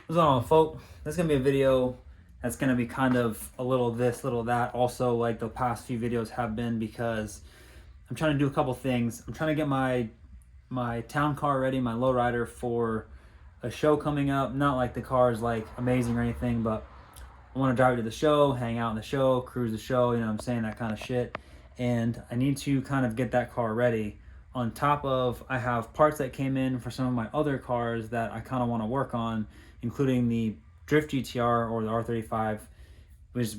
What's going on, folk? This is gonna be a video that's gonna be kind of a little this, little that, also like the past few videos have been, because I'm trying to do a couple things. I'm trying to get my town car ready, my Lowrider, for a show coming up. Not like the car is like amazing or anything, but I want to drive it to the show, hang out in the show, cruise the show, you know what I'm saying, that kind of shit. And I need to kind of get that car ready. On top of, I have parts that came in for some of my other cars that I kind of want to work on, including the Drift GTR or the R35, which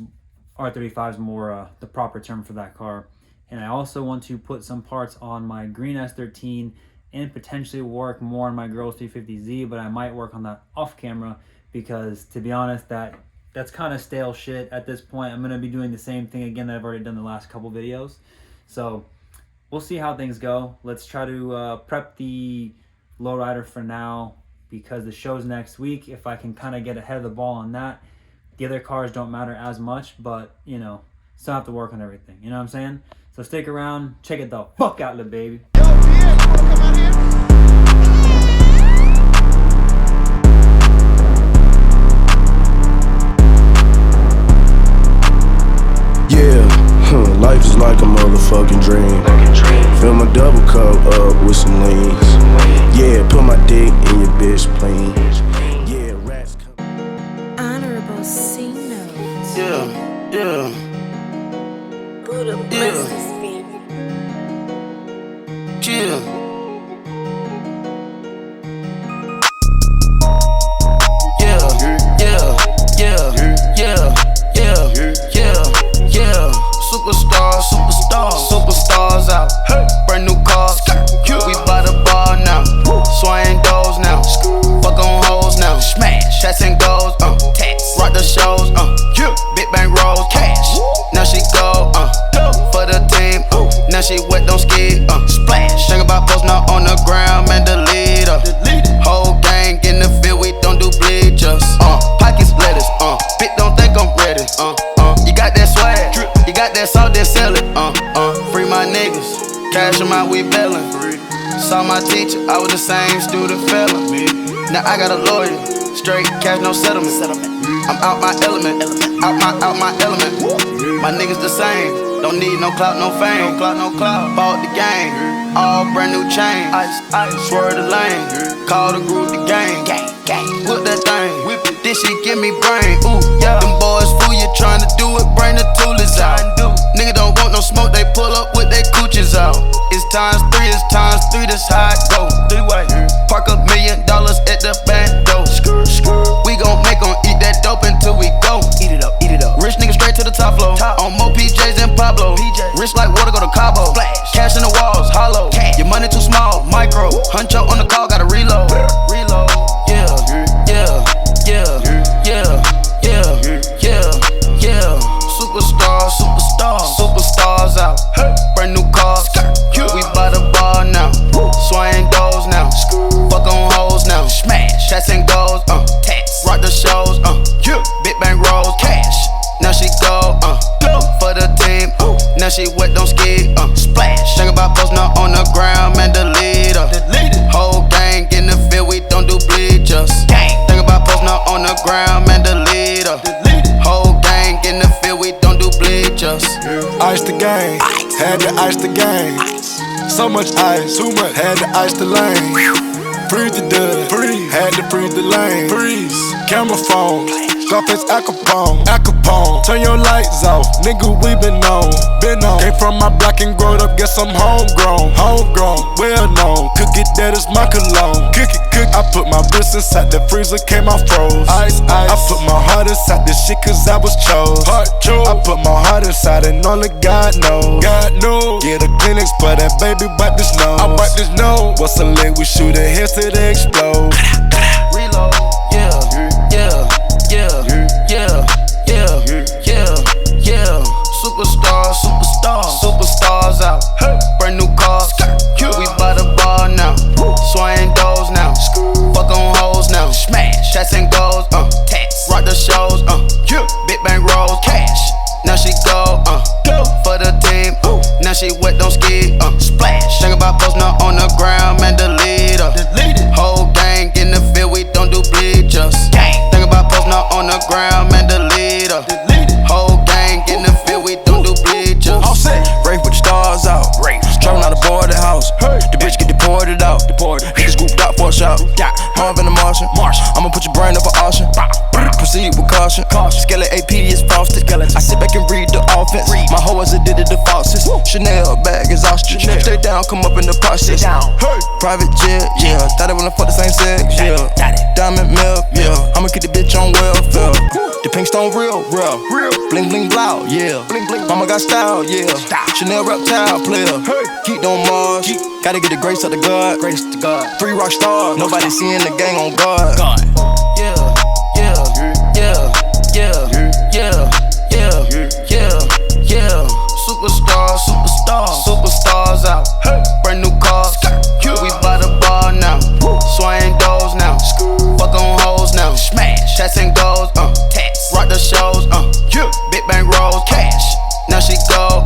R35 is more the proper term for that car. And I also want to put some parts on my green S13 and potentially work more on my Girls 350Z, but I might work on that off camera because, to be honest, that's kind of stale shit at this point. I'm going to be doing the same thing again that I've already done the last couple videos. So we'll see how things go. Let's try to prep the Lowrider for now, because the show's next week. If I can kind of get ahead of the ball on that, the other cars don't matter as much, but you know, still have to work on everything. You know what I'm saying? So stick around, check it the fuck out, little baby. Life is like a motherfucking dream. Fill my double cup up with some lean. Yeah, put my dick in your bitch plane. Yeah, rats come. Honorable C notes. Yeah. Buddha bless this beat. Superstars out. Brand new cars. We by the bar now. Swaying doors now. Fuck on hoes now. Smash. Chats and goes. Rock the shows. Big bang rolls. Cash. Now she go. For the team. Now she wet, don't ski. Splash. Think about posting up on the ground, man, delete her. Whole gang in the field, we don't do bleachers. Pockets lettuce. Bitch, don't think I'm ready. You got that swag. You got that salt, then sell it. Free my niggas. Cash them out, we bailin'. Saw my teacher, I was the same student fella. Now I got a lawyer. Straight cash, no settlement. I'm out my element. Out my element. My niggas the same. Don't need no clout, no fame. Bought the game. All brand new chain. Swerve the lane. Call the group the gang. Whip that thing. This shit give me brain. Ooh, yeah. Them boys fool you trying to do it. Bring the toolers out. Nigga don't want no smoke. They pull up with their coochies out. It's times 3. That's how it go. 3-way. Park $1 million at the back door. We gon' make 'em eat that dope until we go. Eat it up. Rich nigga straight to the top floor. On more PJs than Pablo. Rich like water, go to Cabo. Cash in the walls, hollow. Your money too small, micro. Huncho on the call, gotta reload. Superstars out. Brand new cars. We by the bar now. Swaying doors now. Fuck on hoes now. Smash. Chats and goes. Rock the shows. Big bang rolls. Cash. Now she go. For the team. Now she wet, don't ski. Splash. Think about posting up on the ground, man, delete her. Whole gang in the field, we don't do bleachers. Think about posting up on the ground, man, delete her. Whole gang in the field, we don't do bleachers. Ice the game, had to ice the game. So much ice, too much, had to ice the lane. Freeze the dud, had to freeze the lane. Freeze, camera phone, Scarface Al Capone. Turn your lights off, nigga, we been on. Came from my block and growed up, guess I'm homegrown. Well known, cook it, that is my cologne. Cook it, I put my wrist inside the freezer, came out froze. Ice, I put my heart inside this shit cause I was chose. I put my heart inside and only God knows. Get a Kleenex for that baby, wipe this nose. I wipe this nose. What's a lick, we shoot it here till they explode. Reload, Superstars out. Brand new cars. We by the bar now. Swaying doors now. Fuck on hoes now. Smash. Chats and goes. Rock the shows. Big bang rolls. Cash. Now she go. For the team. Now she wet, don't ski. Splash. Think about posting up on the ground, man, delete her. Whole gang in the field, we don't do bleed. caution. Skeleton AP is frosted. I sit back and read the offense. My hoe is addicted to falses. Chanel bag is ostrich. Stay down, come up in the process. Private jet, yeah. Thought it wanna fuck the same sex, yeah. Diamond milk, yeah. I'ma keep the bitch on welfare. The pink stone real. Bling bling blow, yeah. Mama got style, yeah. Chanel reptile player. Keep on Mars. Gotta get the grace of the God. 3 rock stars. Nobody seeing the gang on guard. Yeah. Superstars out. Brand new cars. We by the bar now. Swaying doors now. Fuck on hoes now. Smash. Tats and goals. Rock the shows. Big bang rolls. Cash. Now she go.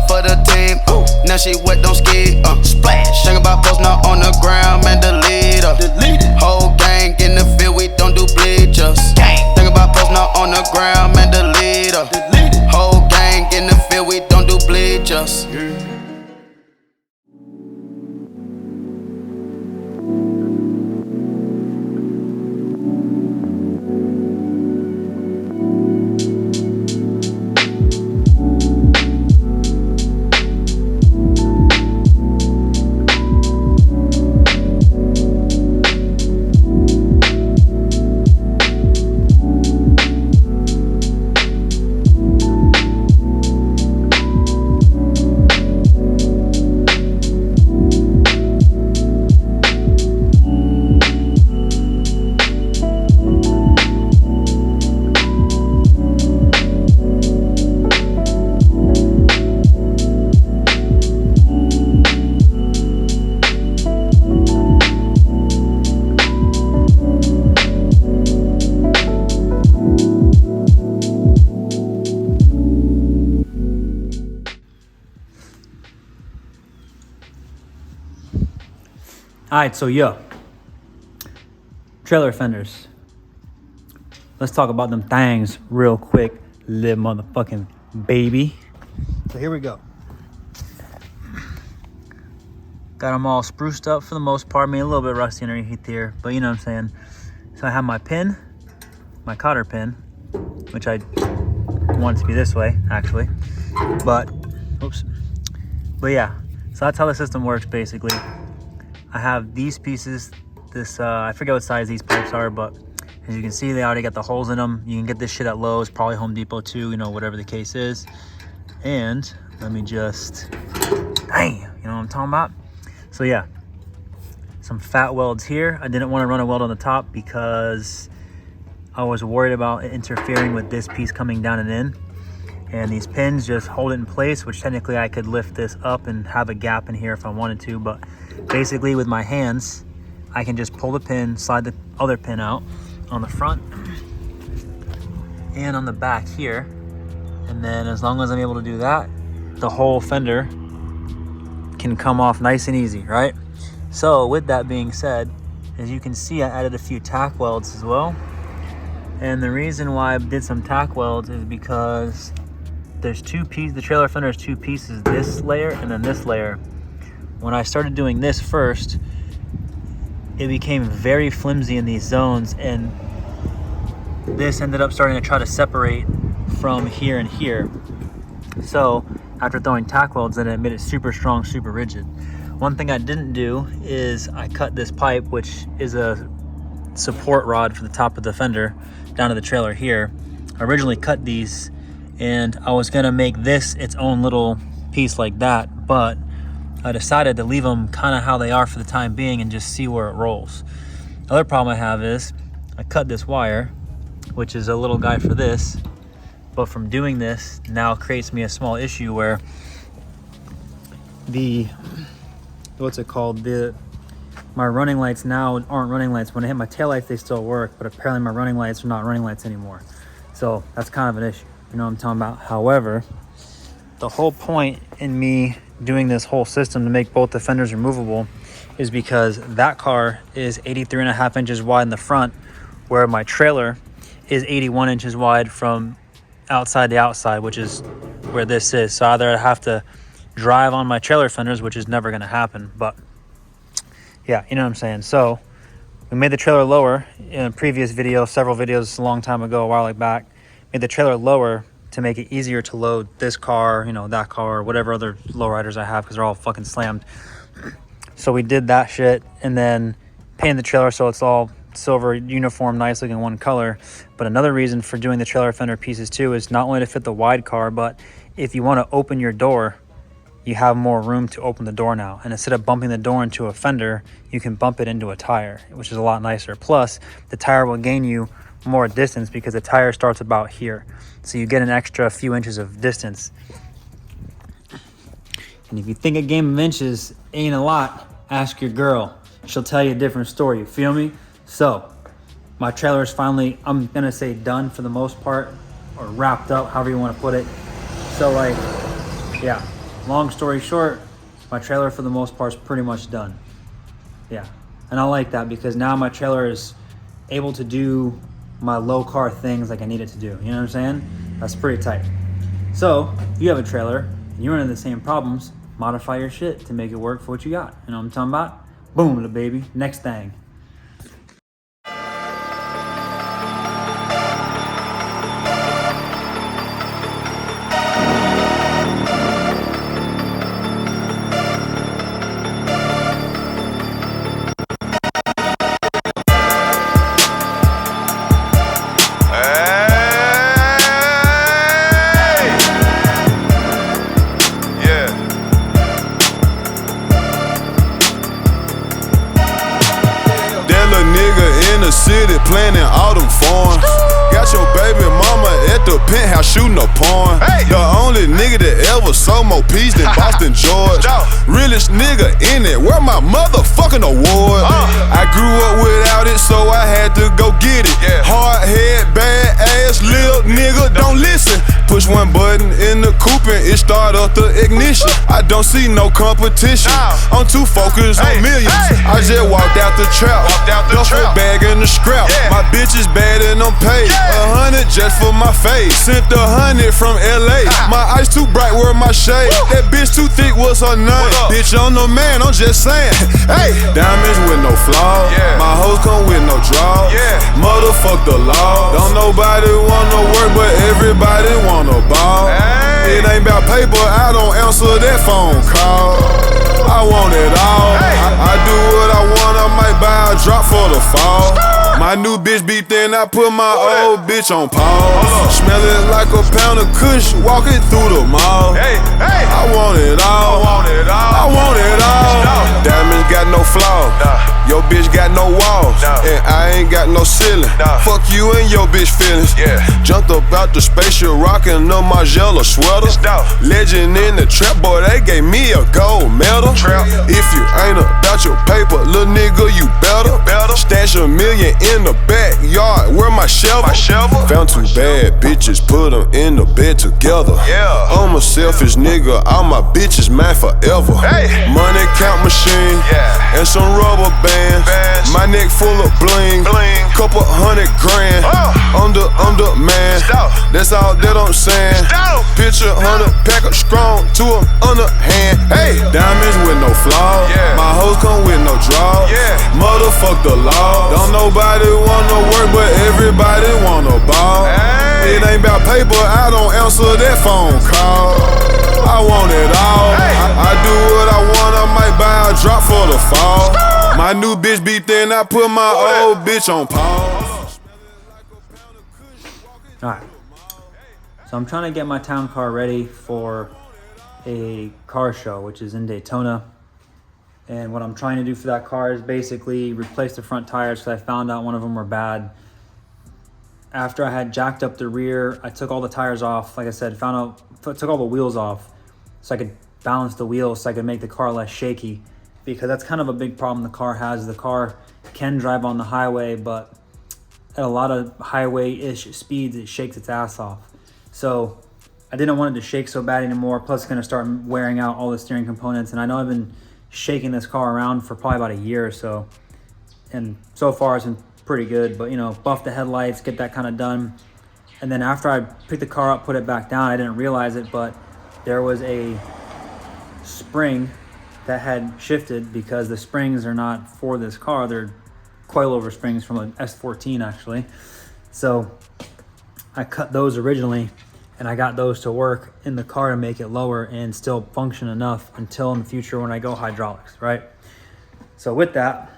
For the team. Now she wet, don't ski. Splash. Think about post now on the ground, man. Delete her. Whole gang in the field, we don't do bleachers. Think about post now on the ground, man. Delete her. Whole gang in the field, we don't do bleachers. Alright, so trailer fenders. Let's talk about them things real quick, little motherfucking baby. So here we go. Got them all spruced up for the most part. I mean, a little bit rusty underneath here, but you know what I'm saying. So I have my pin, my cotter pin, which I want it to be this way, actually. But yeah, so that's how the system works, basically. I have these pieces, I forget what size these pipes are, but as you can see, they already got the holes in them. You can get this shit at Lowe's, probably Home Depot too, you know, whatever the case is. And let me just, dang, you know what I'm talking about? So yeah, some fat welds here. I didn't want to run a weld on the top because I was worried about it interfering with this piece coming down and in. And these pins just hold it in place, which technically I could lift this up and have a gap in here if I wanted to, but basically with my hands, I can just pull the pin, slide the other pin out on the front and on the back here. And then as long as I'm able to do that, the whole fender can come off nice and easy, right? So with that being said, as you can see, I added a few tack welds as well. And the reason why I did some tack welds is because there's two pieces, the trailer fender has two pieces, this layer and then this layer. When I started doing this first, it became very flimsy in these zones, and this ended up starting to try to separate from here and here. So after throwing tack welds in it, made it super strong, super rigid. One thing I didn't do is I cut this pipe, which is a support rod for the top of the fender down to the trailer here. I originally cut these and I was gonna make this its own little piece like that, but I decided to leave them kind of how they are for the time being and just see where it rolls. The other problem I have is I cut this wire, which is a little guy for this, but from doing this now creates me a small issue where my running lights now aren't running lights. When I hit my taillights, they still work, but apparently my running lights are not running lights anymore. So that's kind of an issue, you know what I'm talking about? However, the whole point in me doing this whole system to make both the fenders removable is because that car is 83.5 inches wide in the front, where my trailer is 81 inches wide from outside to outside, which is where this is. So either I have to drive on my trailer fenders, which is never going to happen, but yeah, you know what I'm saying. So We made the trailer lower in a previous video, several videos a long time ago, a while back. Made the trailer lower to make it easier to load this car, you know, that car, whatever other lowriders I have, because they're all fucking slammed. So we did that shit, and then painted the trailer so it's all silver, uniform, nice looking, one color. But another reason for doing the trailer fender pieces too is not only to fit the wide car, but if you want to open your door, you have more room to open the door now. And instead of bumping the door into a fender, you can bump it into a tire, which is a lot nicer. Plus, the tire will gain you more distance because the tire starts about here. So you get an extra few inches of distance. And if you think a game of inches ain't a lot, ask your girl. She'll tell you a different story, you feel me? So, my trailer is finally, I'm gonna say done for the most part, or wrapped up, however you wanna put it. So like, yeah, long story short, my trailer for the most part is pretty much done. Yeah, and I like that because now my trailer is able to do my low car things like I need it to do. You know what I'm saying? That's pretty tight. So, if you have a trailer and you run into the same problems, modify your shit to make it work for what you got. You know what I'm talking about? Boom, little baby. Next thing. City planning all them foreigns. Got your baby mama at the penthouse shooting a porn. The only nigga that ever sold more peas than Boston George. Realest nigga in it, where my motherfucking award. I grew up without it, so I had to go get it. Hard head, bad ass, lil nigga, don't listen. Push one button in the coupe and it start up the ignition. I don't see no competition. I'm too focused on millions. I just walked out the trap, duffel bag in the scrap. My bitch is bad and I'm paid. 100 just for my face. Sent 100 from LA. My eyes too bright, wear my shade. That bitch too thick, what's her name? Bitch, I'm no man, I'm just saying. Hey, diamonds with no flaw. My hoes come with no draw. Motherfuck the law. Don't nobody wanna work, but everybody wanna ball. It ain't about paper, I don't answer that phone call. I want it all. I do what I want, I might buy a drop for the fall. My new bitch be thin, I put my old bitch on pause. Smell it like a pound of kush, walking through the mall. I want it all. I want it all. Diamonds got no flaw. Your bitch got no walls, and I ain't got no ceiling. Fuck you and your bitch feelings. Jumped up out the spaceship, rockin' a Margiela sweater. Legend in the trap, boy, they gave me a gold medal. If you ain't about your paper, little nigga, you better. Stash $1 million in the backyard, where my shovel? Found 2 bad bitches, put them in the bed together. I'm a selfish nigga, all my bitches mine forever. Money count machine, and some rubber bands. My neck full of bling, couple $100 grand. I'm the man, that's all that I'm saying. Picture 100 pack of strong, 2 of them underhand. Diamonds with no flaw. My hoes come with no draw. Motherfuck the law. Don't nobody wanna work, but everybody wanna ball. It ain't about paper, I don't answer that phone call. I want it all. I do what I want, I might buy a drop for the fall. My new bitch be thin, I put my old bitch on pause. Alright, so I'm trying to get my town car ready for a car show, which is in Daytona. And what I'm trying to do for that car is basically replace the front tires because I found out one of them were bad. After I had jacked up the rear, I took all the tires off. Like I said, took all the wheels off so I could balance the wheels so I could make the car less shaky. Because that's kind of a big problem the car has. The car can drive on the highway, but at a lot of highway-ish speeds, it shakes its ass off. So I didn't want it to shake so bad anymore. Plus, it's going to start wearing out all the steering components. And I know I've been shaking this car around for probably about a year or so. And so far, it's been pretty good. But, you know, buff the headlights, get that kind of done. And then after I picked the car up, put it back down, I didn't realize it, but there was a spring that had shifted because the springs are not for this car. They're coilover springs from an S14 actually. So I cut those originally, and I got those to work in the car to make it lower and still function enough until in the future when I go hydraulics, right? So with that,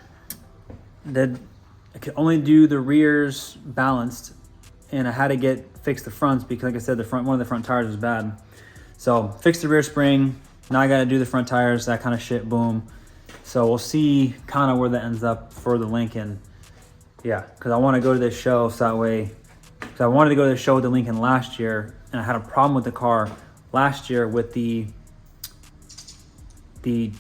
I could only do the rears balanced, and I had to fix the fronts because, like I said, one of the front tires was bad. So fix the rear spring. Now I got to do the front tires, that kind of shit. Boom. So we'll see kind of where that ends up for the Lincoln. Yeah, because I want to go to this show so that way. Because I wanted to go to the show with the Lincoln last year, and I had a problem with the car last year with the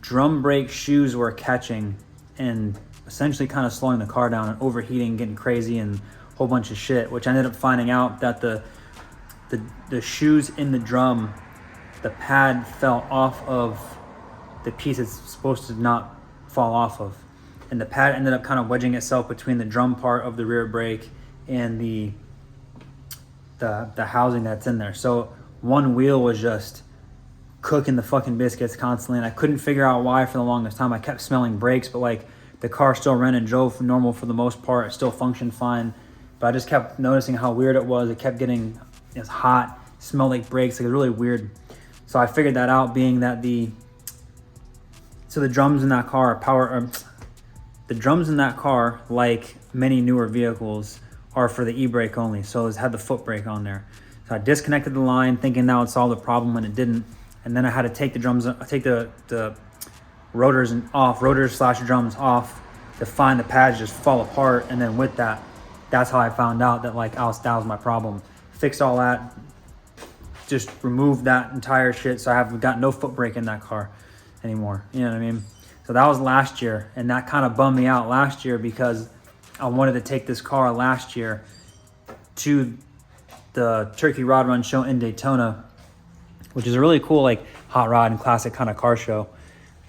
drum brake shoes were catching and essentially kind of slowing the car down and overheating, getting crazy, and a whole bunch of shit. Which I ended up finding out that the shoes in the drum, the pad fell off of the piece it's supposed to not fall off of, and the pad ended up kind of wedging itself between the drum part of the rear brake and the housing that's in there. So one wheel was just cooking the fucking biscuits constantly, and I couldn't figure out why for the longest time. I kept smelling brakes, but like the car still ran and drove normal for the most part. It still functioned fine, but I just kept noticing how weird it was. It kept getting hot, smelled like brakes. Like, it was really weird. So I figured that out, being that the drums in that car the drums in that car, like many newer vehicles, are for the e-brake only. So it had the foot brake on there. So I disconnected the line thinking that would solve the problem, and it didn't. And then I had to take the rotors / drums off to find the pads just fall apart. And then with that, that's how I found out that that was my problem. Fixed all that, just removed that entire shit. So I have got no foot brake in that car anymore. You know what I mean? So that was last year, and that kind of bummed me out last year because I wanted to take this car last year to the Turkey Rod Run show in Daytona, which is a really cool like hot rod and classic kind of car show.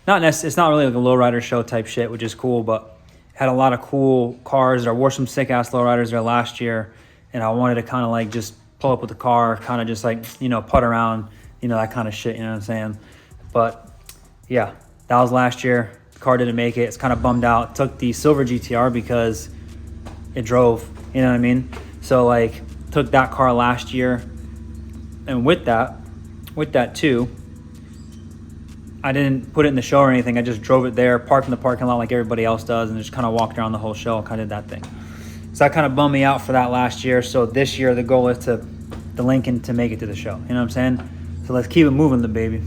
It's not really like a lowrider show type shit, which is cool, but it had a lot of cool cars. I wore some sick ass lowriders there last year, and I wanted to kind of like just pull up with the car, kind of just like, putt around, that kind of shit, you know what I'm saying? But yeah, that was last year. The car didn't make it. It's kind of bummed out. Took the silver GTR because it drove, you know what I mean? So like took that car last year, and with that too, I didn't put it in the show or anything. I just drove it there, parked in the parking lot like everybody else does, and just kind of walked around the whole show and kind of did that thing. So that kind of bummed me out for that last year. So this year the goal is the Lincoln to make it to the show. You know what I'm saying? So let's keep it moving, the baby.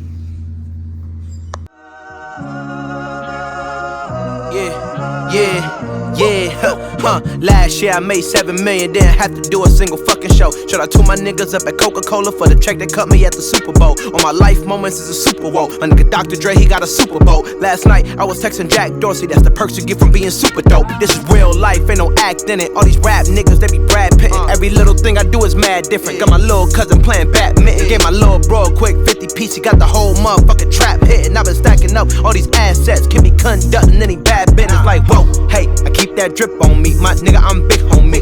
Last year I made 7 million, didn't have to do a single fucking show. Shout out to my niggas up at Coca-Cola for the check that cut me at the Super Bowl. All my life moments is a Super Bowl. My nigga Dr. Dre, he got a Super Bowl. Last night I was texting Jack Dorsey, that's the perks you get from being super dope. This is real life, ain't no act in it. All these rap niggas, they be Brad Pittin'. Every little thing I do is mad different. Got my little cousin playing badminton. Gave my little bro a quick 50 piece, he got the whole motherfucking trap hitting. I've been stacking up all these assets, can be conducting any bad business. Like whoa, hey, I keep that drip on me, my nigga, I'm big homie.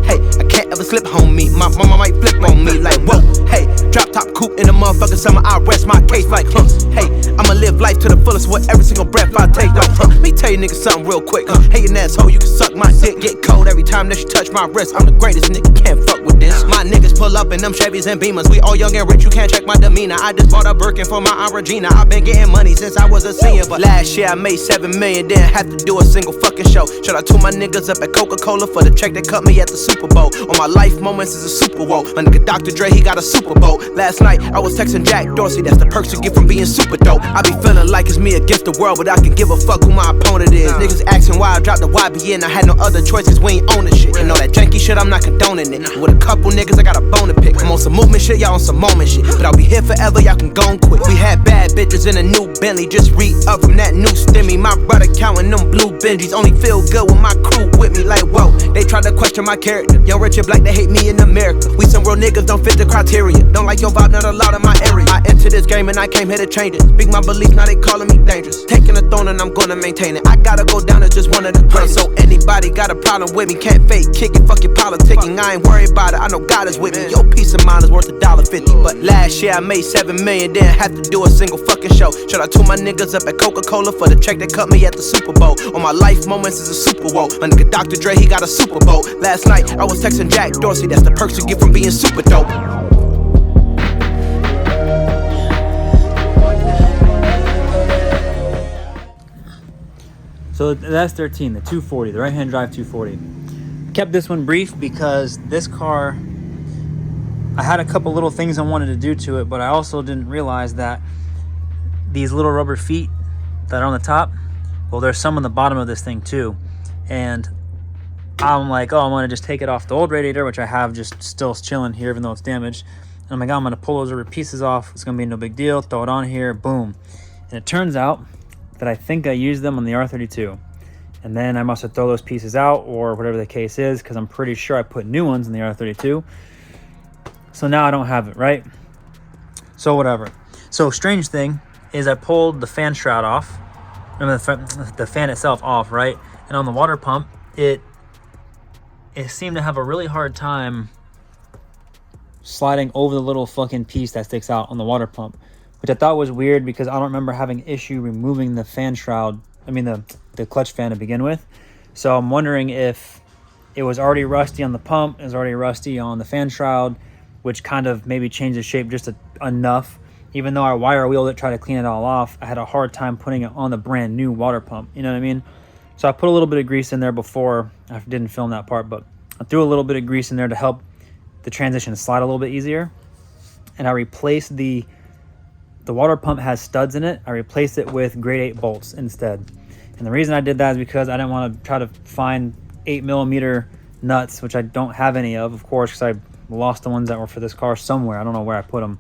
Hey, I can't ever slip homie, my mama might flip on me. Like whoa, hey, drop top coupe in the motherfucking summer, I rest my case. Like hey, I'ma live life to the fullest with every single breath I take. Let me tell you niggas something real quick. Hey, an asshole, you can suck my dick. Get cold every time that you touch my wrist. I'm the greatest nigga, can't fuck with this. My niggas pull up in them Chevys and Beamers. We all young and rich, you can't check my demeanor. I just bought a Birkin for my Aunt Regina. I've been getting money since I was a senior, but last year I made 7 million, didn't have to do a single fucking show. Shout out to my niggas up at Coca-Cola for the check that cut me at the Super Bowl. All my life moments is a Super Bowl. My nigga Dr. Dre, he got a Super Bowl. Last night I was texting Jack Dorsey, that's the perks you get from being super dope. I be feeling like it's me against the world, but I can give a fuck who my opponent is. Niggas asking why I dropped the YBN, I had no other choices, we ain't owning shit. And all that janky shit, I'm not condoning it. With a couple niggas, I got a bone to pick. I'm on some movement shit, y'all on some moment shit. But I'll be here forever, y'all can go and quit. We had bad bitches in a new Bentley, just re-up from that new stimmy. My brother counting them blue Benjis, only feel good with my crew with me. Like whoa, they tried to question my character. Young, rich, and black, they hate me in America. We some real niggas, don't fit the criteria. Don't like your vibe, not allowed in my area. I entered this game and I came here to change it. Speak my beliefs, now they calling me dangerous. Taking a throne and I'm gonna maintain it. I gotta go down as just one of the greatest. So anybody got a problem with me, can't fake kick it, fuck your politicking. I ain't worried about it, I know God is with me. Yo, piece peace of mind is worth $1.50. But last year I made 7 million, didn't have to do a single fucking show. Shout out to my niggas up at Coca-Cola for the check that cut me at the Super Bowl. On my life moments is a Super Bowl. My nigga Dr. Dre, he got a Super Bowl. Last night I was texting Jack Dorsey, that's the perks you get from being super dope. So the S13, the 240, the right-hand drive 240. Kept this one brief because this car, I had a couple little things I wanted to do to it, but I also didn't realize that these little rubber feet that are on the top, well, there's some on the bottom of this thing too. And I'm like, oh, I'm gonna just take it off the old radiator, which I have just still chilling here, even though it's damaged. And I'm like, oh, I'm gonna pull those rubber pieces off. It's gonna be no big deal. Throw it on here, boom. And it turns out that I think I used them on the R32. And then I must have thrown those pieces out or whatever the case is, because I'm pretty sure I put new ones in the R32. So now I don't have it, right? So whatever. So strange thing is I pulled the fan shroud off, the fan itself off, right? And on the water pump, it seemed to have a really hard time sliding over the little fucking piece that sticks out on the water pump, which I thought was weird because I don't remember having an issue removing the fan shroud, the clutch fan to begin with. So I'm wondering if it was already rusty on the pump, it was already rusty on the fan shroud, which kind of maybe changed the shape just enough. Even though I wire wheeled it, tried to clean it all off, I had a hard time putting it on the brand new water pump, you know what I mean? So I put a little bit of grease in there before. I didn't film that part, but I threw a little bit of grease in there to help the transition slide a little bit easier. And I replaced the water pump has studs in it. I replaced it with grade 8 bolts instead. And the reason I did that is because I didn't want to try to find 8mm nuts, which I don't have any of course, because I lost the ones that were for this car somewhere. I don't know where I put them.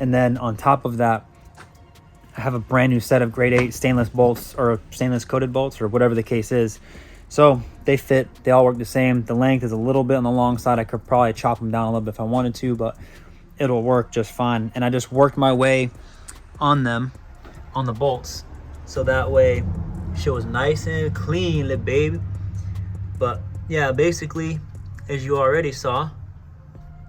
And then on top of that, I have a brand new set of grade 8 stainless bolts, or stainless coated bolts, or whatever the case is. So they fit, they all work the same. The length is a little bit on the long side. I could probably chop them down a little bit if I wanted to, but it'll work just fine. And I just worked my way on them, on the bolts, so that way shit was nice and clean, little baby. But yeah, basically, as you already saw,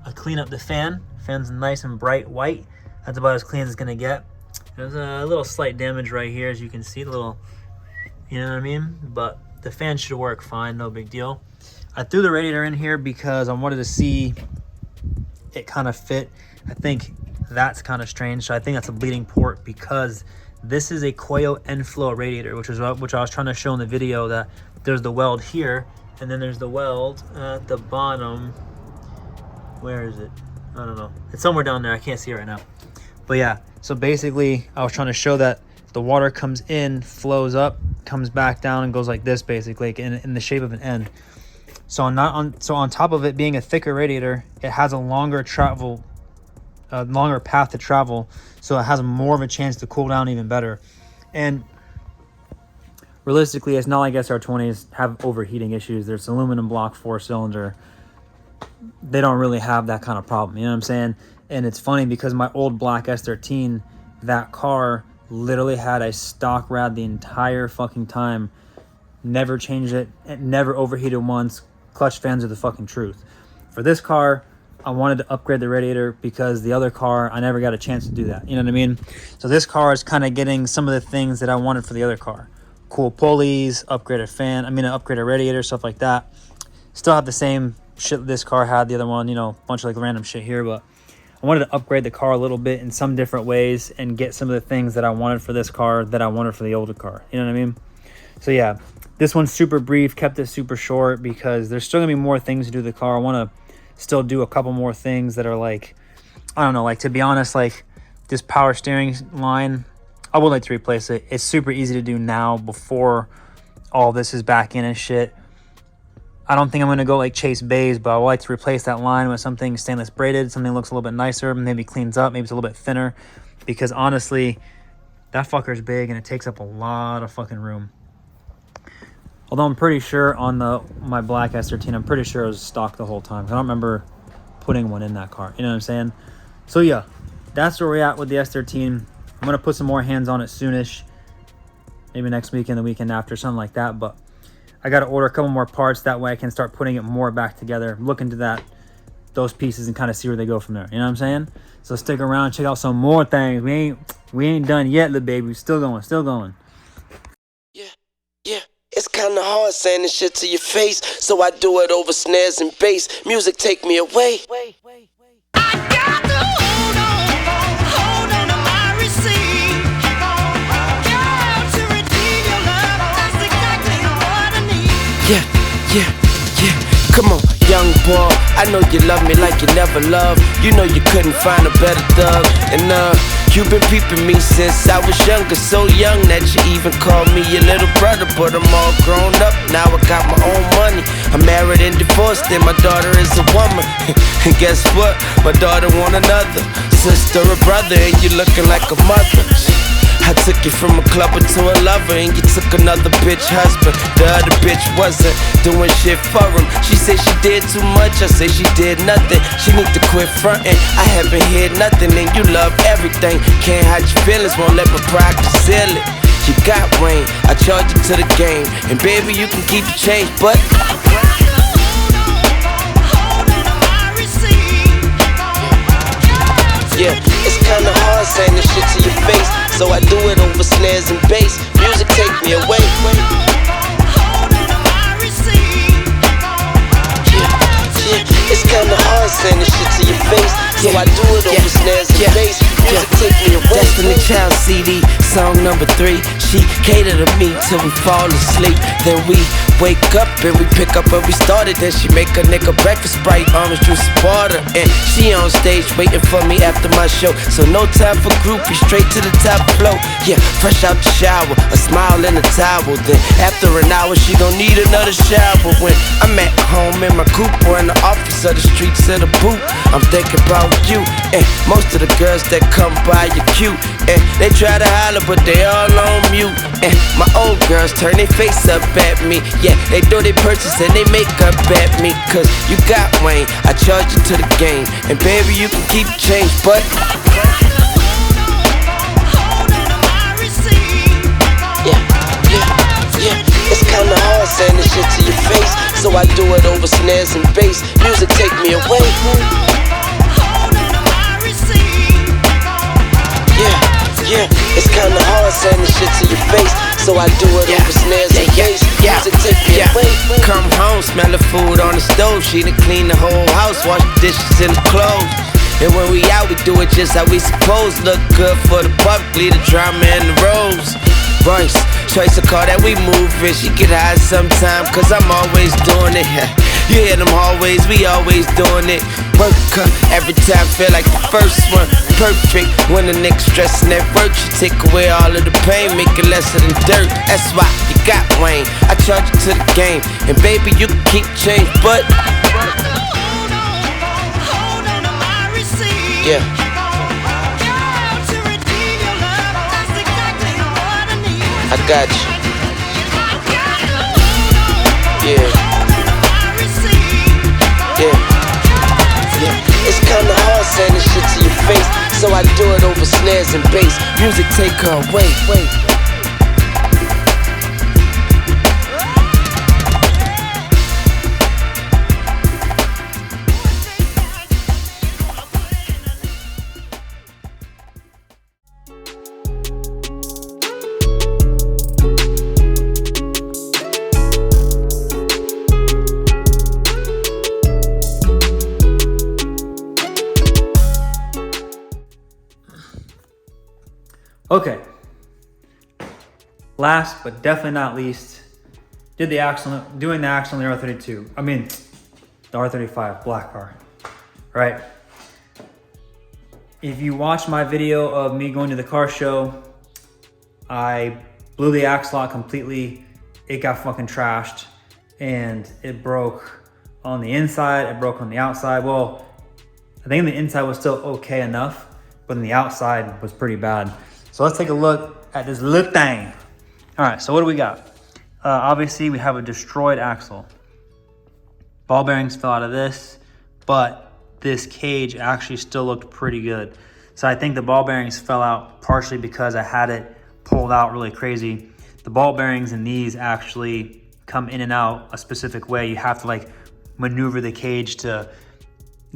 I clean up the fan. Fan's nice and bright white. That's about as clean as it's gonna get. There's a little slight damage right here, as you can see, the little, you know what I mean? But the fan should work fine, no big deal. I threw the radiator in here because I wanted to see it kind of fit. I think that's kind of strange. So I think that's a bleeding port, because this is a Coyo end flow radiator, which I was trying to show in the video, that there's the weld here, and then there's the weld at the bottom. Where is it? I don't know. It's somewhere down there. I can't see it right now. But yeah, so basically I was trying to show that the water comes in, flows up, comes back down, and goes like this, basically, in the shape of an end. So on top of it being a thicker radiator, it has a longer path to travel, so it has more of a chance to cool down even better. And realistically, it's not like SR20s have overheating issues. There's aluminum block 4-cylinder. They don't really have that kind of problem, you know what I'm saying? And it's funny because my old black S13, that car literally had a stock rad the entire fucking time. Never changed it. It never overheated once. Clutch fans are the fucking truth. For this car, I wanted to upgrade the radiator because the other car, I never got a chance to do that. You know what I mean? So this car is kind of getting some of the things that I wanted for the other car. Cool pulleys, upgraded fan, upgraded radiator, stuff like that. Still have the same shit this car had, the other one, you know, a bunch of like random shit here, but I wanted to upgrade the car a little bit in some different ways and get some of the things that I wanted for this car that I wanted for the older car. You know what I mean? So yeah, this one's super brief, kept it super short because there's still gonna be more things to do to the car. I want to still do a couple more things that are like, I don't know, like, to be honest, like this power steering line, I would like to replace it. It's super easy to do now before all this is back in and shit. I don't think I'm going to go like Chase Bays, but I would like to replace that line with something stainless braided, something that looks a little bit nicer, maybe cleans up, maybe it's a little bit thinner, because honestly, that fucker's big and it takes up a lot of fucking room. Although I'm pretty sure on my black S13, I'm pretty sure it was stock the whole time. I don't remember putting one in that car. You know what I'm saying? So yeah, that's where we're at with the S13. I'm going to put some more hands on it soonish. Maybe next weekend, the weekend after, something like that. But I got to order a couple more parts. That way I can start putting it more back together. Look into that those pieces and kind of see where they go from there. You know what I'm saying? So stick around, check out some more things. We ain't done yet, little baby. Still going, still going. Yeah, it's kinda hard saying this shit to your face, so I do it over snares and bass. Music take me away. I got to hold on to my receipt. Girl, to redeem your love, that's exactly what I need. Yeah. Come on, young boy, I know you love me like you never loved. You know you couldn't find a better thug. And you've been peeping me since I was younger, so young that you even called me your little brother. But I'm all grown up, now I got my own money. I'm married and divorced, and my daughter is a woman. And guess what? My daughter want another sister or brother, and you looking like a mother. I took you from a clubber to a lover, and you took another bitch husband. The other bitch wasn't doing shit for him. She said she did too much, I say she did nothing. She need to quit frontin', I haven't heard nothing. And you love everything, can't hide your feelings, won't let my pride conceal it. You got Wayne, I charge you to the game, and baby you can keep the change, but yeah, it's kinda hard saying this shit to your face, so I do it over snares and bass. Music take me away. Yeah, it's kinda hard saying this shit to your face, so I do it over snares and bass. Music take me away. Destiny Child CD, song number 3. She catered to me till we fall asleep. Then we wake up and we pick up where we started. Then she make a nigga breakfast, Sprite, orange juice, and water. And she on stage waiting for me after my show. So no time for groupies, straight to the top flow. Yeah, fresh out the shower, a smile in a towel. Then after an hour, she gon' need another shower. When I'm at home in my coupe or in the office of the streets of the boot, I'm thinking about you. And most of the girls that come by you cute, and they try to holler but they all on mute. And my old girls turn their face up at me. Yeah, they do their purchase and they make up at me. Cause you got Wayne, I charge you to the game, and baby you can keep the change, but yeah, it's kinda hard saying this shit to your face, so I do it over snares and bass. Music take me away. Yeah, it's kinda hard saying this shit to your face, so I do it over snares and bass. Music take me away. Come home, smell the food on the stove. She done clean the whole house, wash the dishes and the clothes. And when we out, we do it just how we supposed. Look good for the public, leave the drama and the rose. Royce, choice a car that we moving. She get high sometime, cause I'm always doing it. You hear them hallways, we always doing it. Work every time, feel like the first one. Perfect when the nigga stressing at work. You take away all of the pain, make it lesser than dirt. That's why you got Wayne, I charge you to the game, and baby you can keep change, but yeah. I got you. Yeah. It's kinda hard saying this shit to your face, so I do it over snares and bass. Music take her away. Okay. Last but definitely not least, doing the axle on the R32. I mean, the R35 black car. Right. If you watch my video of me going to the car show, I blew the axle out completely. It got fucking trashed, and it broke on the inside. It broke on the outside. Well, I think the inside was still okay enough, but on the outside was pretty bad. So let's take a look at this little thing. All right, so what do we got? Obviously, we have a destroyed axle. Ball bearings fell out of this, but this cage actually still looked pretty good. So I think the ball bearings fell out partially because I had it pulled out really crazy. The ball bearings in these actually come in and out a specific way. You have to like maneuver the cage to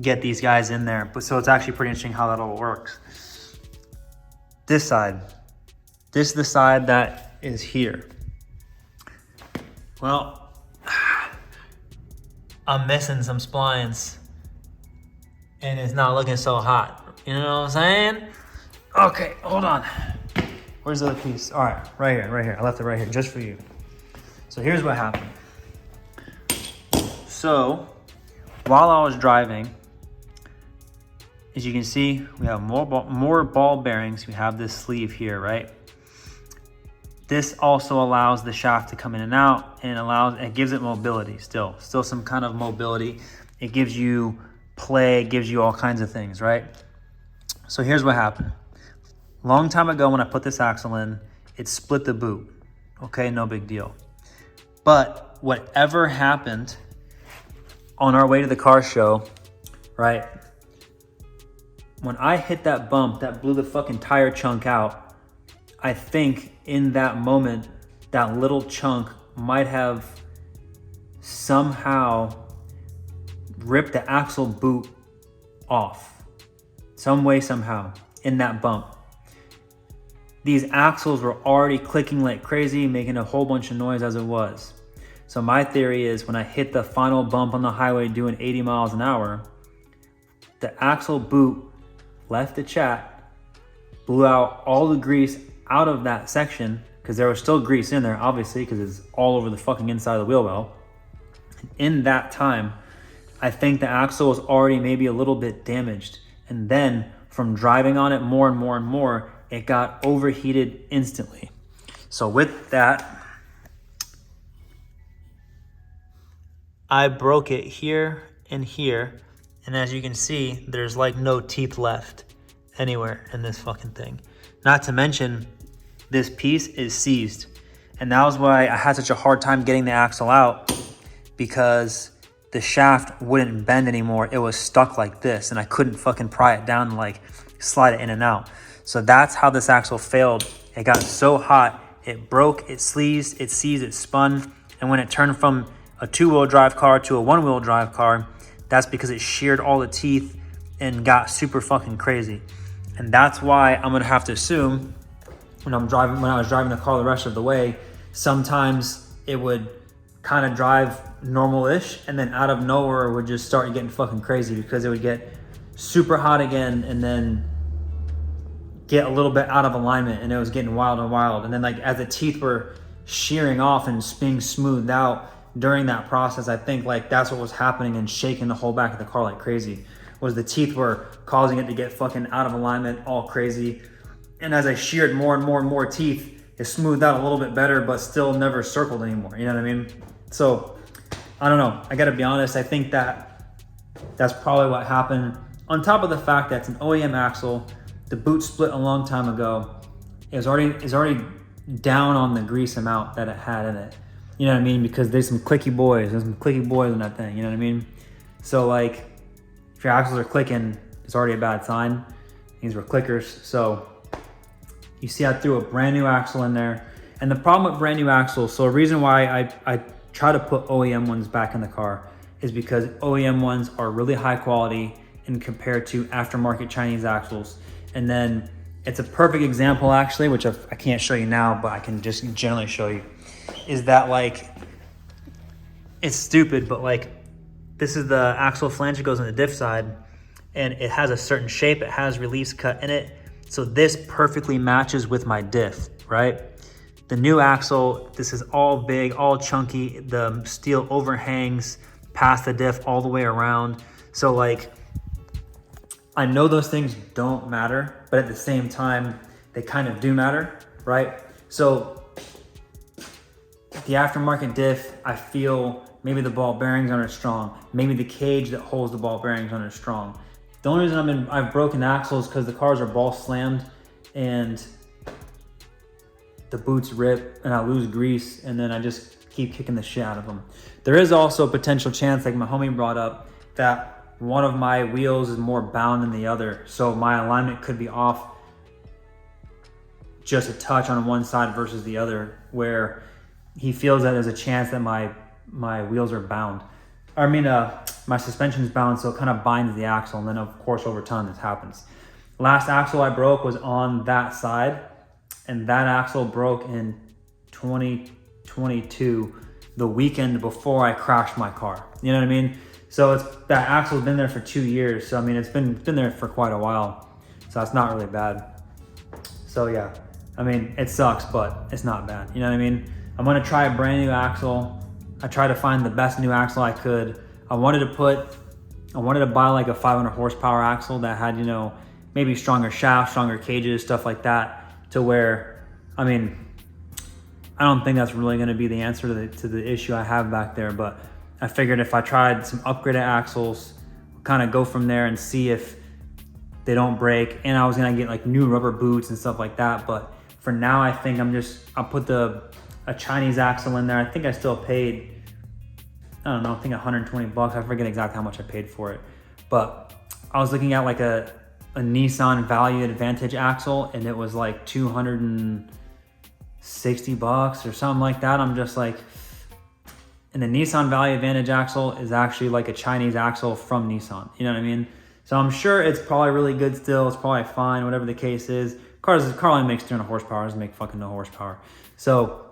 get these guys in there. But so it's actually pretty interesting how that all works. This side, this is the side that is here. Well, I'm missing some splines and it's not looking so hot. You know what I'm saying? Okay, hold on. Where's the other piece? All right, right here. I left it right here just for you. So here's what happened. So while I was driving, as you can see, we have more ball bearings. We have this sleeve here, right? This also allows the shaft to come in and out, and it gives it mobility still some kind of mobility. It gives you play, it gives you all kinds of things, right? So here's what happened. Long time ago when I put this axle in, it split the boot. Okay, no big deal. But whatever happened on our way to the car show, right? When I hit that bump that blew the fucking tire chunk out, I think in that moment, that little chunk might have somehow ripped the axle boot off. Some way, somehow, in that bump. These axles were already clicking like crazy, making a whole bunch of noise as it was. So my theory is when I hit the final bump on the highway doing 80 miles an hour, the axle boot left the chat, blew out all the grease out of that section, because there was still grease in there, obviously, because it's all over the fucking inside of the wheel well. In that time, I think the axle was already maybe a little bit damaged. And then from driving on it more and more and more, it got overheated instantly. So with that, I broke it here and here. And as you can see, there's like no teeth left anywhere in this fucking thing. Not to mention, this piece is seized. And that was why I had such a hard time getting the axle out, because the shaft wouldn't bend anymore. It was stuck like this and I couldn't fucking pry it down and like slide it in and out. So that's how this axle failed. It got so hot, it broke, it seized, it spun. And when it turned from a two-wheel drive car to a one-wheel drive car, that's because it sheared all the teeth and got super fucking crazy. And that's why I'm gonna have to assume when I was driving the car the rest of the way, sometimes it would kind of drive normal-ish and then out of nowhere it would just start getting fucking crazy, because it would get super hot again and then get a little bit out of alignment and it was getting wild and wild. And then like as the teeth were shearing off and being smoothed out during that process, I think like that's what was happening and shaking the whole back of the car like crazy, was the teeth were causing it to get fucking out of alignment all crazy. And as I sheared more and more and more teeth, it smoothed out a little bit better, but still never circled anymore. You know what I mean? So I don't know. I gotta be honest. I think that's probably what happened. On top of the fact that it's an OEM axle, the boot split a long time ago. It's already down on the grease amount that it had in it. You know what I mean? Because there's some clicky boys in that thing. You know what I mean? So like, if your axles are clicking, it's already a bad sign. These were clickers. So you see I threw a brand new axle in there. And the problem with brand new axles, so a reason why I try to put OEM ones back in the car is because OEM ones are really high quality and compared to aftermarket Chinese axles. And then it's a perfect example actually, which I can't show you now, but I can just generally show you, is that like, it's stupid, but like this is the axle flange that goes on the diff side and it has a certain shape, it has release cut in it. So this perfectly matches with my diff, right? The new axle, this is all big, all chunky. The steel overhangs past the diff all the way around. So like, I know those things don't matter, but at the same time, they kind of do matter, right? So the aftermarket diff, I feel maybe the ball bearings aren't as strong. Maybe the cage that holds the ball bearings aren't as strong. The only reason I've broken axles because the cars are ball slammed and the boots rip and I lose grease and then I just keep kicking the shit out of them. There is also a potential chance, like my homie brought up, that one of my wheels is more bound than the other. So my alignment could be off just a touch on one side versus the other, where he feels that there's a chance that my wheels are bound. My my suspension's balanced, so it kind of binds the axle, and then of course over time this happens. Last axle I broke was on that side, and that axle broke in 2022, the weekend before I crashed my car. You know what I mean? So that axle's been there for 2 years. So I mean, it's been there for quite a while. So that's not really bad. So yeah, I mean, it sucks, but it's not bad. You know what I mean? I'm gonna try a brand new axle. I tried to find the best new axle I could. I wanted to buy like a 500 horsepower axle that had, you know, maybe stronger shafts, stronger cages, stuff like that, to where, I mean, I don't think that's really gonna be the answer to the issue I have back there, but I figured if I tried some upgraded axles, kind of go from there and see if they don't break. And I was gonna get like new rubber boots and stuff like that, but for now I think I'll put a Chinese axle in there. I think I still paid, I don't know, I think 120 bucks. I forget exactly how much I paid for it, but I was looking at like a Nissan Value Advantage axle, and it was like 260 bucks or something like that. I'm just like, and the Nissan Value Advantage axle is actually like a Chinese axle from Nissan. You know what I mean? So I'm sure it's probably really good still. It's probably fine, whatever the case is. Car only makes 300 horsepower. It doesn't make fucking no horsepower. So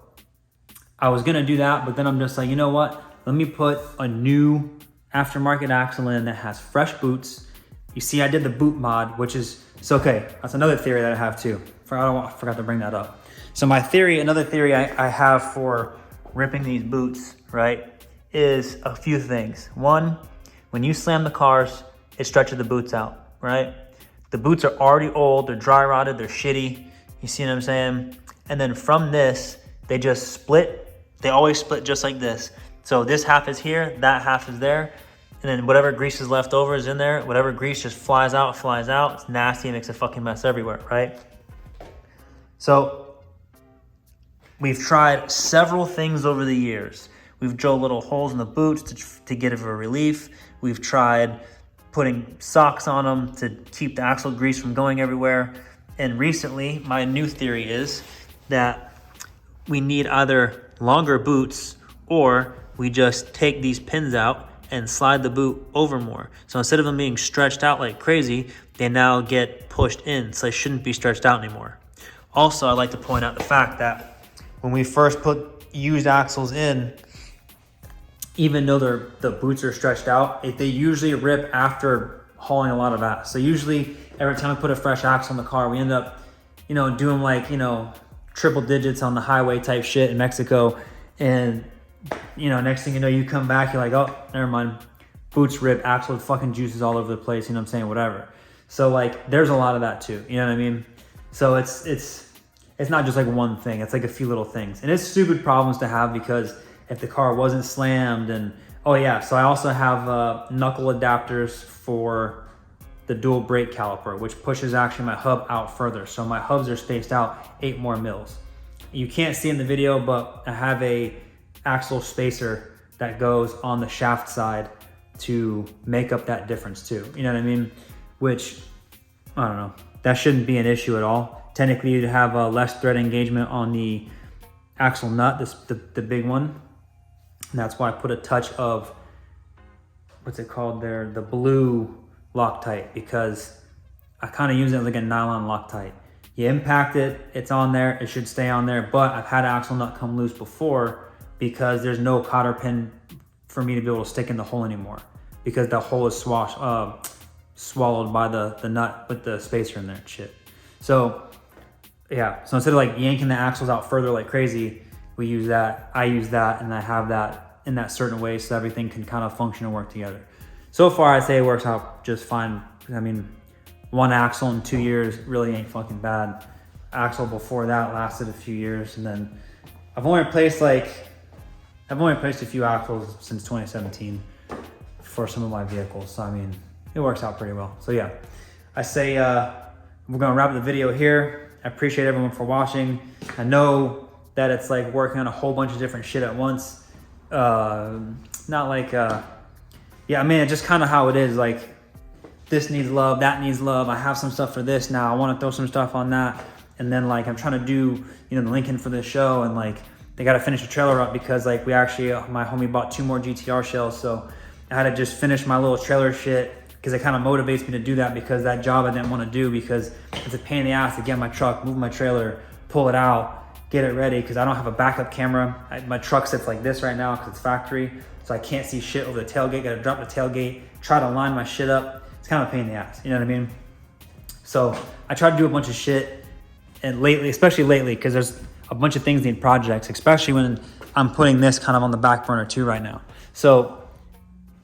I was gonna do that, but then I'm just like, you know what? Let me put a new aftermarket axle in that has fresh boots. You see, I did the boot mod, which is, so okay, that's another theory that I have too. I forgot to bring that up. So another theory I have for ripping these boots, right, is a few things. One, when you slam the cars, it stretches the boots out, right? The boots are already old, they're dry rotted, they're shitty. You see what I'm saying? And then from this, they just split. They always split just like this. So this half is here, that half is there. And then whatever grease is left over is in there. Whatever grease just flies out. It's nasty, it makes a fucking mess everywhere, right? So we've tried several things over the years. We've drilled little holes in the boots to get it a relief. We've tried putting socks on them to keep the axle grease from going everywhere. And recently, my new theory is that we need either longer boots, or we just take these pins out and slide the boot over more. So instead of them being stretched out like crazy, they now get pushed in, so they shouldn't be stretched out anymore. Also, I'd like to point out the fact that when we first put used axles in, even though the boots are stretched out, they usually rip after hauling a lot of ass. So usually every time we put a fresh axle in the car, we end up, you know, doing like, you know, triple digits on the highway type shit in Mexico. And, you know, next thing you know, you come back, you're like, oh, never mind. Boots rip, axle fucking juices all over the place, you know what I'm saying, whatever. So like, there's a lot of that too, you know what I mean? So it's not just like one thing, it's like a few little things. And it's stupid problems to have, because if the car wasn't slammed, and oh yeah, so I also have knuckle adapters for the dual brake caliper, which pushes actually my hub out further. So my hubs are spaced out 8 more mils. You can't see in the video, but I have a axle spacer that goes on the shaft side to make up that difference too. You know what I mean? Which, I don't know, that shouldn't be an issue at all. Technically, you'd have less thread engagement on the axle nut, the big one. And that's why I put a touch of, what's it called there? The blue Loctite, because I kind of use it like a nylon Loctite. You impact it, it's on there, it should stay on there, but I've had axle nut come loose before because there's no cotter pin for me to be able to stick in the hole anymore, because the hole is swallowed by the nut with the spacer in there and shit. So yeah, so instead of like yanking the axles out further like crazy, I use that, and I have that in that certain way so everything can kind of function and work together. So far, I'd say it works out just fine. I mean, one axle in 2 years really ain't fucking bad. Axle before that lasted a few years, and then I've only replaced a few axles since 2017 for some of my vehicles. So I mean, it works out pretty well. So yeah, I say we're gonna wrap the video here. I appreciate everyone for watching. I know that it's like working on a whole bunch of different shit at once. Not like, yeah, I mean, it's just kind of how it is. Like, this needs love, that needs love. I have some stuff for this now. I want to throw some stuff on that. And then like, I'm trying to do, you know, the Lincoln for this show, and like, they got to finish the trailer up because like my homie bought 2 more GTR shells. So I had to just finish my little trailer shit because it kind of motivates me to do that, because that job I didn't want to do because it's a pain in the ass to get my truck, move my trailer, pull it out, get it ready, because I don't have a backup camera. My truck sits like this right now because it's factory, so I can't see shit over the tailgate. Gotta drop the tailgate, try to line my shit up. It's kind of a pain in the ass, you know what I mean? So I try to do a bunch of shit, and lately, especially lately, because there's a bunch of things need projects, especially when I'm putting this kind of on the back burner too right now. So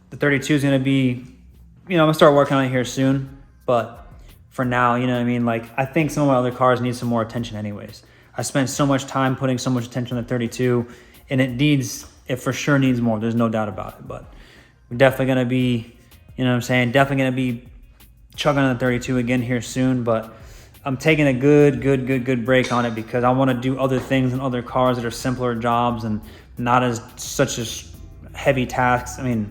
the 32 is gonna be, I'm gonna start working on it here soon, but for now, you know what I mean? Like, I think some of my other cars need some more attention anyways. I spent so much time putting so much attention on the 32, and it for sure needs more. There's no doubt about it, but we're definitely gonna be, definitely gonna be chugging on the 32 again here soon, but I'm taking a good break on it because I want to do other things in other cars that are simpler jobs and not as such as heavy tasks. I mean,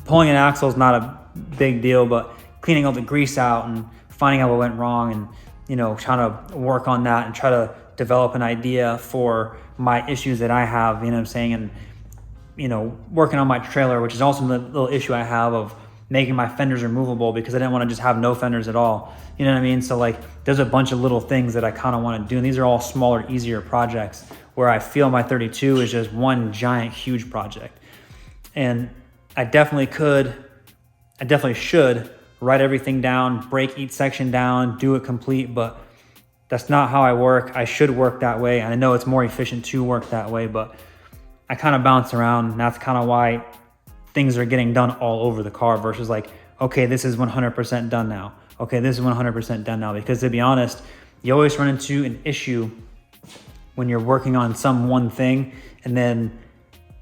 pulling an axle is not a big deal, but cleaning all the grease out and finding out what went wrong and, trying to work on that and try to develop an idea for my issues that I have, and, working on my trailer, which is also the little issue I have of making my fenders removable because I didn't want to just have no fenders at all. You know what I mean? So like, there's a bunch of little things that I kind of want to do. And these are all smaller, easier projects where I feel my 32 is just one giant, huge project. And I definitely should write everything down, break each section down, do it complete, but that's not how I work. I should work that way. And I know it's more efficient to work that way, but I kind of bounce around, and that's kind of why things are getting done all over the car versus like, okay, this is 100% done now. Okay, this is 100% done now. Because to be honest, you always run into an issue when you're working on some one thing, and then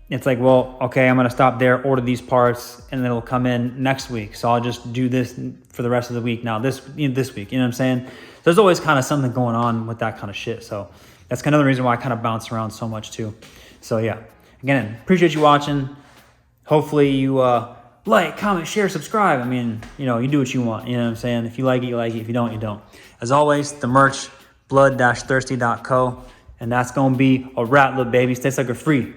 it's like, well, okay, I'm gonna stop there, order these parts, and then it'll come in next week. So I'll just do this for the rest of the week now, this week, you know what I'm saying? There's always kind of something going on with that kind of shit. So that's another reason why I kind of bounce around so much too. So yeah, again, appreciate you watching. Hopefully you like, comment, share, subscribe. I mean, you do what you want. You know what I'm saying? If you like it, you like it. If you don't, you don't. As always, the merch, blood-thirsty.co. And that's going to be a wrap, little baby. Stay sucker free.